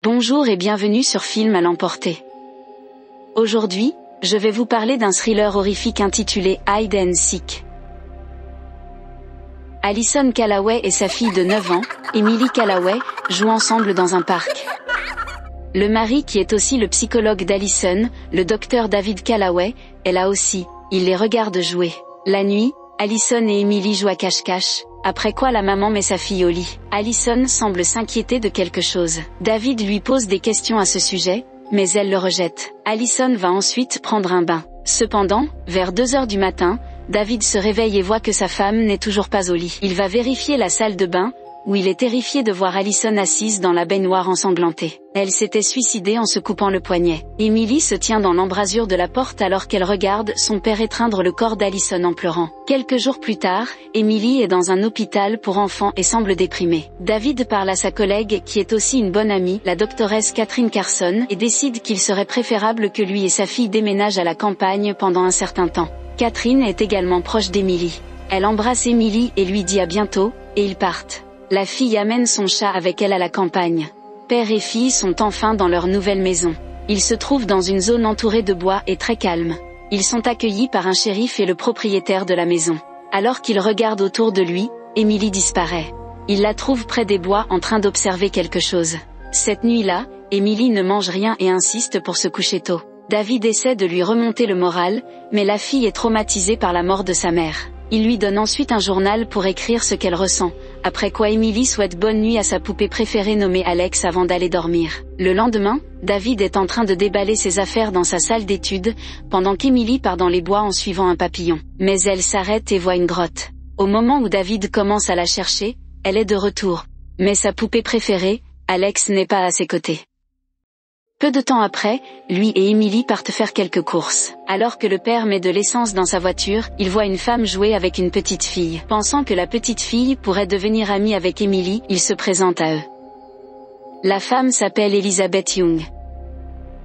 Bonjour et bienvenue sur Film à l'emporter. Aujourd'hui, je vais vous parler d'un thriller horrifique intitulé Hide and Seek. Alison Callaway et sa fille de 9 ans, Emily Callaway, jouent ensemble dans un parc. Le mari qui est aussi le psychologue d'Alison, le docteur David Callaway, est là aussi, il les regarde jouer. La nuit, Alison et Emily jouent à cache-cache, après quoi la maman met sa fille au lit. Alison semble s'inquiéter de quelque chose. David lui pose des questions à ce sujet, mais elle le rejette. Alison va ensuite prendre un bain. Cependant, vers 2 heures du matin, David se réveille et voit que sa femme n'est toujours pas au lit. Il va vérifier la salle de bain, où il est terrifié de voir Alison assise dans la baignoire ensanglantée. Elle s'était suicidée en se coupant le poignet. Emily se tient dans l'embrasure de la porte alors qu'elle regarde son père étreindre le corps d'Alison en pleurant. Quelques jours plus tard, Emily est dans un hôpital pour enfants et semble déprimée. David parle à sa collègue qui est aussi une bonne amie, la doctoresse Catherine Carson, et décide qu'il serait préférable que lui et sa fille déménagent à la campagne pendant un certain temps. Catherine est également proche d'Emily. Elle embrasse Emily et lui dit à bientôt, et ils partent. La fille amène son chat avec elle à la campagne. Père et fille sont enfin dans leur nouvelle maison. Ils se trouvent dans une zone entourée de bois et très calme. Ils sont accueillis par un shérif et le propriétaire de la maison. Alors qu'il regarde autour de lui, Emily disparaît. Il la trouve près des bois en train d'observer quelque chose. Cette nuit-là, Emily ne mange rien et insiste pour se coucher tôt. David essaie de lui remonter le moral, mais la fille est traumatisée par la mort de sa mère. Il lui donne ensuite un journal pour écrire ce qu'elle ressent, après quoi Emily souhaite bonne nuit à sa poupée préférée nommée Alex avant d'aller dormir. Le lendemain, David est en train de déballer ses affaires dans sa salle d'études, pendant qu'Emily part dans les bois en suivant un papillon. Mais elle s'arrête et voit une grotte. Au moment où David commence à la chercher, elle est de retour. Mais sa poupée préférée, Alex, n'est pas à ses côtés. Peu de temps après, lui et Emily partent faire quelques courses. Alors que le père met de l'essence dans sa voiture, il voit une femme jouer avec une petite fille. Pensant que la petite fille pourrait devenir amie avec Emily, il se présente à eux. La femme s'appelle Elizabeth Young.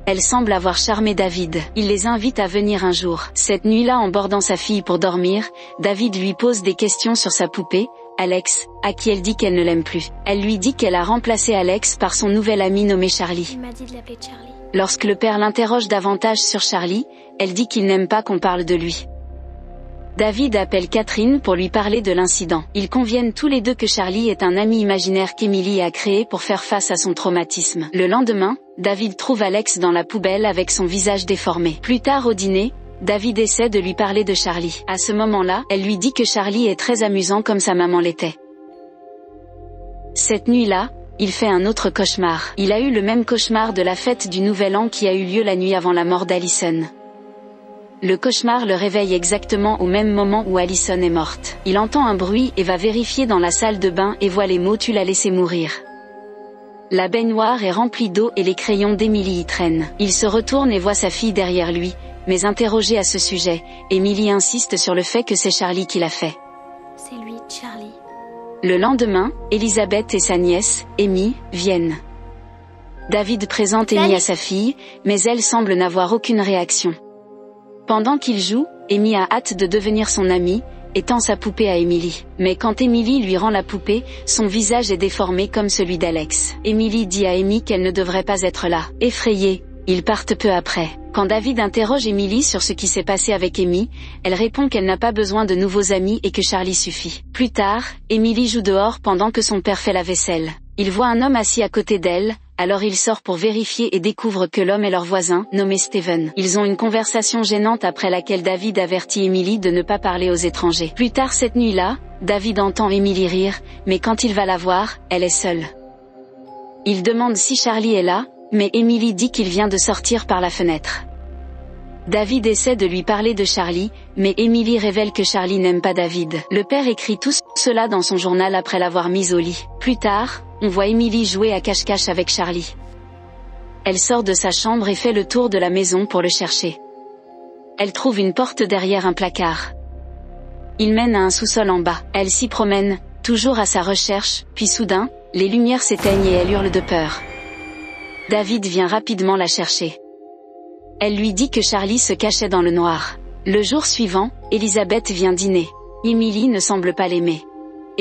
Elle semble avoir charmé David. Il les invite à venir un jour. Cette nuit-là, en bordant sa fille pour dormir, David lui pose des questions sur sa poupée, Alex, à qui elle dit qu'elle ne l'aime plus. Elle lui dit qu'elle a remplacé Alex par son nouvel ami nommé Charlie. Il m'a dit de l'appeler Charlie. Lorsque le père l'interroge davantage sur Charlie, elle dit qu'il n'aime pas qu'on parle de lui. David appelle Catherine pour lui parler de l'incident. Ils conviennent tous les deux que Charlie est un ami imaginaire qu'Emily a créé pour faire face à son traumatisme. Le lendemain, David trouve Alex dans la poubelle avec son visage déformé. Plus tard au dîner, David essaie de lui parler de Charlie. À ce moment-là, elle lui dit que Charlie est très amusant comme sa maman l'était. Cette nuit-là, il fait un autre cauchemar. Il a eu le même cauchemar de la fête du Nouvel An qui a eu lieu la nuit avant la mort d'Alison. Le cauchemar le réveille exactement au même moment où Alison est morte. Il entend un bruit et va vérifier dans la salle de bain et voit les mots « Tu l'as laissé mourir ». La baignoire est remplie d'eau et les crayons d'Emily y traînent. Il se retourne et voit sa fille derrière lui, mais interrogée à ce sujet, Emily insiste sur le fait que c'est Charlie qui l'a fait. C'est lui, Charlie. Le lendemain, Elizabeth et sa nièce, Amy, viennent. David présente Amy à sa fille, mais elle semble n'avoir aucune réaction. Pendant qu'ils jouent, Amy a hâte de devenir son amie, et tend sa poupée à Emily. Mais quand Emily lui rend la poupée, son visage est déformé comme celui d'Alex. Emily dit à Amy qu'elle ne devrait pas être là. Effrayée, ils partent peu après. Quand David interroge Emily sur ce qui s'est passé avec Amy, elle répond qu'elle n'a pas besoin de nouveaux amis et que Charlie suffit. Plus tard, Emily joue dehors pendant que son père fait la vaisselle. Il voit un homme assis à côté d'elle, alors il sort pour vérifier et découvre que l'homme est leur voisin, nommé Steven. Ils ont une conversation gênante après laquelle David avertit Emily de ne pas parler aux étrangers. Plus tard cette nuit-là, David entend Emily rire, mais quand il va la voir, elle est seule. Il demande si Charlie est là, mais Emily dit qu'il vient de sortir par la fenêtre. David essaie de lui parler de Charlie, mais Emily révèle que Charlie n'aime pas David. Le père écrit tout cela dans son journal après l'avoir mise au lit. Plus tard, on voit Emily jouer à cache-cache avec Charlie. Elle sort de sa chambre et fait le tour de la maison pour le chercher. Elle trouve une porte derrière un placard. Il mène à un sous-sol en bas. Elle s'y promène, toujours à sa recherche, puis soudain, les lumières s'éteignent et elle hurle de peur. David vient rapidement la chercher. Elle lui dit que Charlie se cachait dans le noir. Le jour suivant, Elizabeth vient dîner. Emily ne semble pas l'aimer.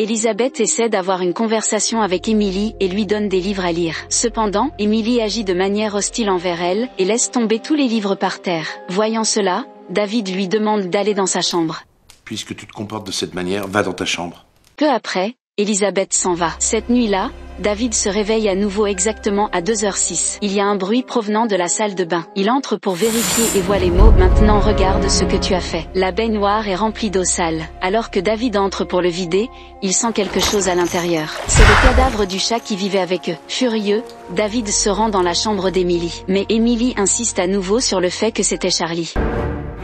Elizabeth essaie d'avoir une conversation avec Emily et lui donne des livres à lire. Cependant, Emily agit de manière hostile envers elle et laisse tomber tous les livres par terre. Voyant cela, David lui demande d'aller dans sa chambre. Puisque tu te comportes de cette manière, va dans ta chambre. Peu après, Elizabeth s'en va. Cette nuit-là, David se réveille à nouveau exactement à 2h06. Il y a un bruit provenant de la salle de bain. Il entre pour vérifier et voit les mots « Maintenant regarde ce que tu as fait ». La baignoire est remplie d'eau sale. Alors que David entre pour le vider, il sent quelque chose à l'intérieur. C'est le cadavre du chat qui vivait avec eux. Furieux, David se rend dans la chambre d'Emily. Mais Emily insiste à nouveau sur le fait que c'était Charlie.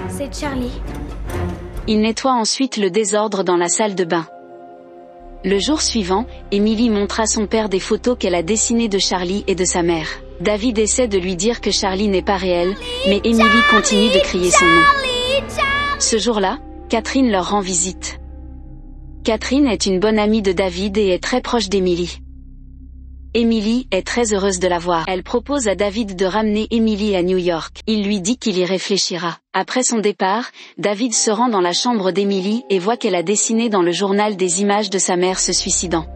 C'est Charlie. Il nettoie ensuite le désordre dans la salle de bain. Le jour suivant, Emily montre à son père des photos qu'elle a dessinées de Charlie et de sa mère. David essaie de lui dire que Charlie n'est pas réel, mais Emily continue de crier son nom. Ce jour-là, Catherine leur rend visite. Catherine est une bonne amie de David et est très proche d'Emily. Emily est très heureuse de la voir. Elle propose à David de ramener Emily à New York. Il lui dit qu'il y réfléchira. Après son départ, David se rend dans la chambre d'Emily et voit qu'elle a dessiné dans le journal des images de sa mère se suicidant.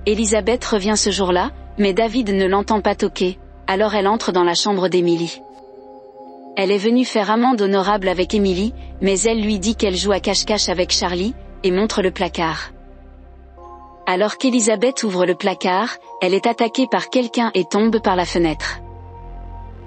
Elizabeth revient ce jour-là, mais David ne l'entend pas toquer, alors elle entre dans la chambre d'Emily. Elle est venue faire amende honorable avec Emily, mais elle lui dit qu'elle joue à cache-cache avec Charlie, et montre le placard. Alors qu'Elizabeth ouvre le placard, elle est attaquée par quelqu'un et tombe par la fenêtre.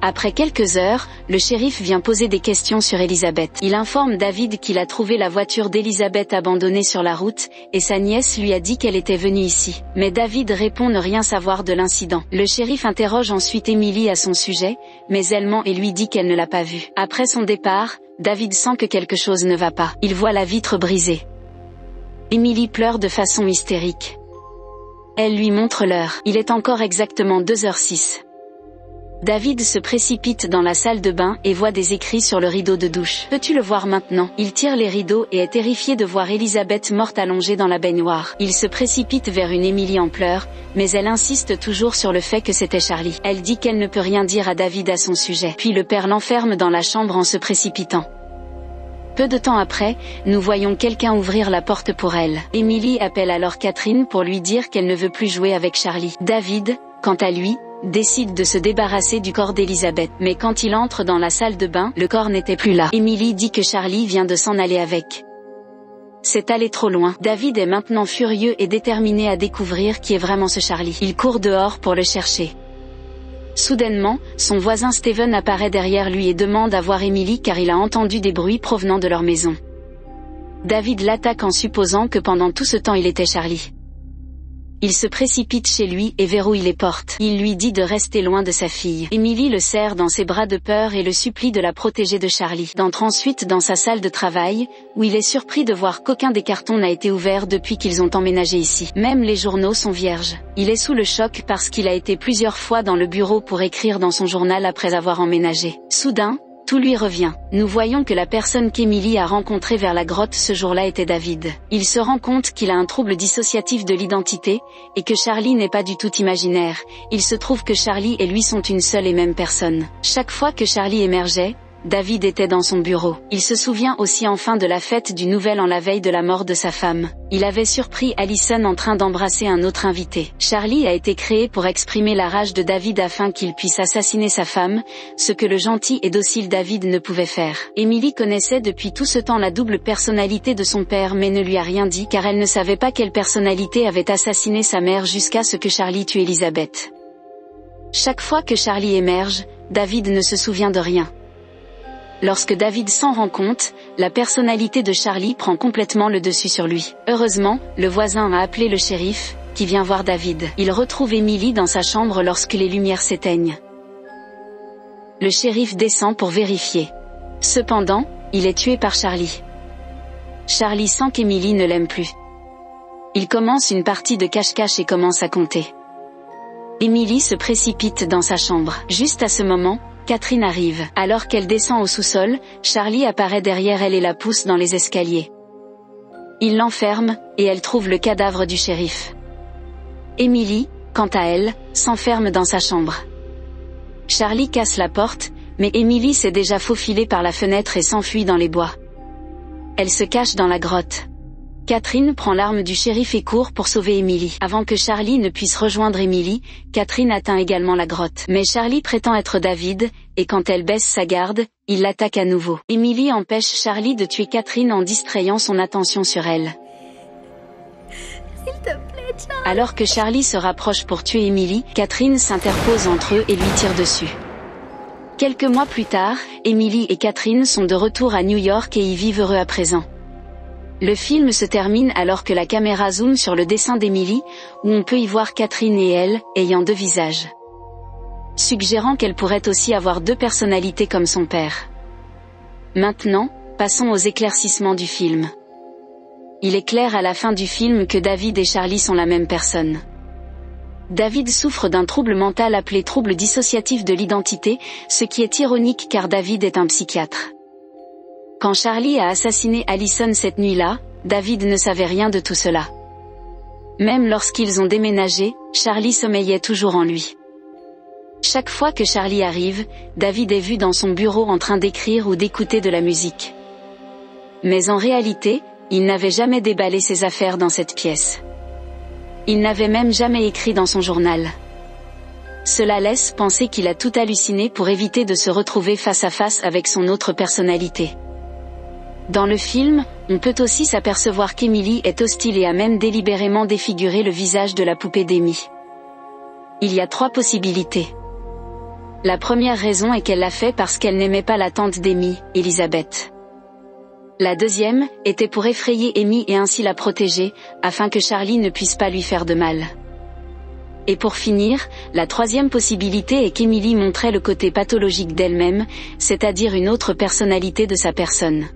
Après quelques heures, le shérif vient poser des questions sur Elizabeth. Il informe David qu'il a trouvé la voiture d'Elizabeth abandonnée sur la route, et sa nièce lui a dit qu'elle était venue ici. Mais David répond ne rien savoir de l'incident. Le shérif interroge ensuite Emily à son sujet, mais elle ment et lui dit qu'elle ne l'a pas vue. Après son départ, David sent que quelque chose ne va pas. Il voit la vitre brisée. Emily pleure de façon hystérique. Elle lui montre l'heure. Il est encore exactement 2h06. David se précipite dans la salle de bain et voit des écrits sur le rideau de douche. Peux-tu le voir maintenant? Il tire les rideaux et est terrifié de voir Elizabeth morte allongée dans la baignoire. Il se précipite vers une Emily en pleurs, mais elle insiste toujours sur le fait que c'était Charlie. Elle dit qu'elle ne peut rien dire à David à son sujet. Puis le père l'enferme dans la chambre en se précipitant. Peu de temps après, nous voyons quelqu'un ouvrir la porte pour elle. Emily appelle alors Catherine pour lui dire qu'elle ne veut plus jouer avec Charlie. David, quant à lui, décide de se débarrasser du corps d'Elizabeth. Mais quand il entre dans la salle de bain, le corps n'était plus là. Emily dit que Charlie vient de s'en aller avec. C'est allé trop loin. David est maintenant furieux et déterminé à découvrir qui est vraiment ce Charlie. Il court dehors pour le chercher. Soudainement, son voisin Steven apparaît derrière lui et demande à voir Emily car il a entendu des bruits provenant de leur maison. David l'attaque en supposant que pendant tout ce temps il était Charlie. Il se précipite chez lui et verrouille les portes. Il lui dit de rester loin de sa fille. Emily le serre dans ses bras de peur et le supplie de la protéger de Charlie. Il entre ensuite dans sa salle de travail, où il est surpris de voir qu'aucun des cartons n'a été ouvert depuis qu'ils ont emménagé ici. Même les journaux sont vierges. Il est sous le choc parce qu'il a été plusieurs fois dans le bureau pour écrire dans son journal après avoir emménagé. Soudain, tout lui revient. Nous voyons que la personne qu'Emily a rencontrée vers la grotte ce jour-là était David. Il se rend compte qu'il a un trouble dissociatif de l'identité, et que Charlie n'est pas du tout imaginaire. Il se trouve que Charlie et lui sont une seule et même personne. Chaque fois que Charlie émergeait, David était dans son bureau. Il se souvient aussi enfin de la fête du Nouvel An la veille de la mort de sa femme. Il avait surpris Allison en train d'embrasser un autre invité. Charlie a été créé pour exprimer la rage de David afin qu'il puisse assassiner sa femme, ce que le gentil et docile David ne pouvait faire. Emily connaissait depuis tout ce temps la double personnalité de son père mais ne lui a rien dit car elle ne savait pas quelle personnalité avait assassiné sa mère jusqu'à ce que Charlie tue Elizabeth. Chaque fois que Charlie émerge, David ne se souvient de rien. Lorsque David s'en rend compte, la personnalité de Charlie prend complètement le dessus sur lui. Heureusement, le voisin a appelé le shérif, qui vient voir David. Il retrouve Emily dans sa chambre lorsque les lumières s'éteignent. Le shérif descend pour vérifier. Cependant, il est tué par Charlie. Charlie sent qu'Emily ne l'aime plus. Il commence une partie de cache-cache et commence à compter. Emily se précipite dans sa chambre. Juste à ce moment, Catherine arrive. Alors qu'elle descend au sous-sol, Charlie apparaît derrière elle et la pousse dans les escaliers. Il l'enferme, et elle trouve le cadavre du shérif. Emily, quant à elle, s'enferme dans sa chambre. Charlie casse la porte, mais Emily s'est déjà faufilée par la fenêtre et s'enfuit dans les bois. Elle se cache dans la grotte. Catherine prend l'arme du shérif et court pour sauver Emily. Avant que Charlie ne puisse rejoindre Emily, Catherine atteint également la grotte. Mais Charlie prétend être David, et quand elle baisse sa garde, il l'attaque à nouveau. Emily empêche Charlie de tuer Catherine en distrayant son attention sur elle. S'il te plaît, Charlie. Alors que Charlie se rapproche pour tuer Emily, Catherine s'interpose entre eux et lui tire dessus. Quelques mois plus tard, Emily et Catherine sont de retour à New York et y vivent heureux à présent. Le film se termine alors que la caméra zoome sur le dessin d'Emily, où on peut y voir Catherine et elle, ayant deux visages. Suggérant qu'elle pourrait aussi avoir deux personnalités comme son père. Maintenant, passons aux éclaircissements du film. Il est clair à la fin du film que David et Charlie sont la même personne. David souffre d'un trouble mental appelé trouble dissociatif de l'identité, ce qui est ironique car David est un psychiatre. Quand Charlie a assassiné Allison cette nuit-là, David ne savait rien de tout cela. Même lorsqu'ils ont déménagé, Charlie sommeillait toujours en lui. Chaque fois que Charlie arrive, David est vu dans son bureau en train d'écrire ou d'écouter de la musique. Mais en réalité, il n'avait jamais déballé ses affaires dans cette pièce. Il n'avait même jamais écrit dans son journal. Cela laisse penser qu'il a tout halluciné pour éviter de se retrouver face à face avec son autre personnalité. Dans le film, on peut aussi s'apercevoir qu'Emily est hostile et a même délibérément défiguré le visage de la poupée d'Amy. Il y a 3 possibilités. La première raison est qu'elle l'a fait parce qu'elle n'aimait pas la tante d'Amy, Elizabeth. La deuxième, était pour effrayer Amy et ainsi la protéger, afin que Charlie ne puisse pas lui faire de mal. Et pour finir, la troisième possibilité est qu'Emily montrait le côté pathologique d'elle-même, c'est-à-dire une autre personnalité de sa personne.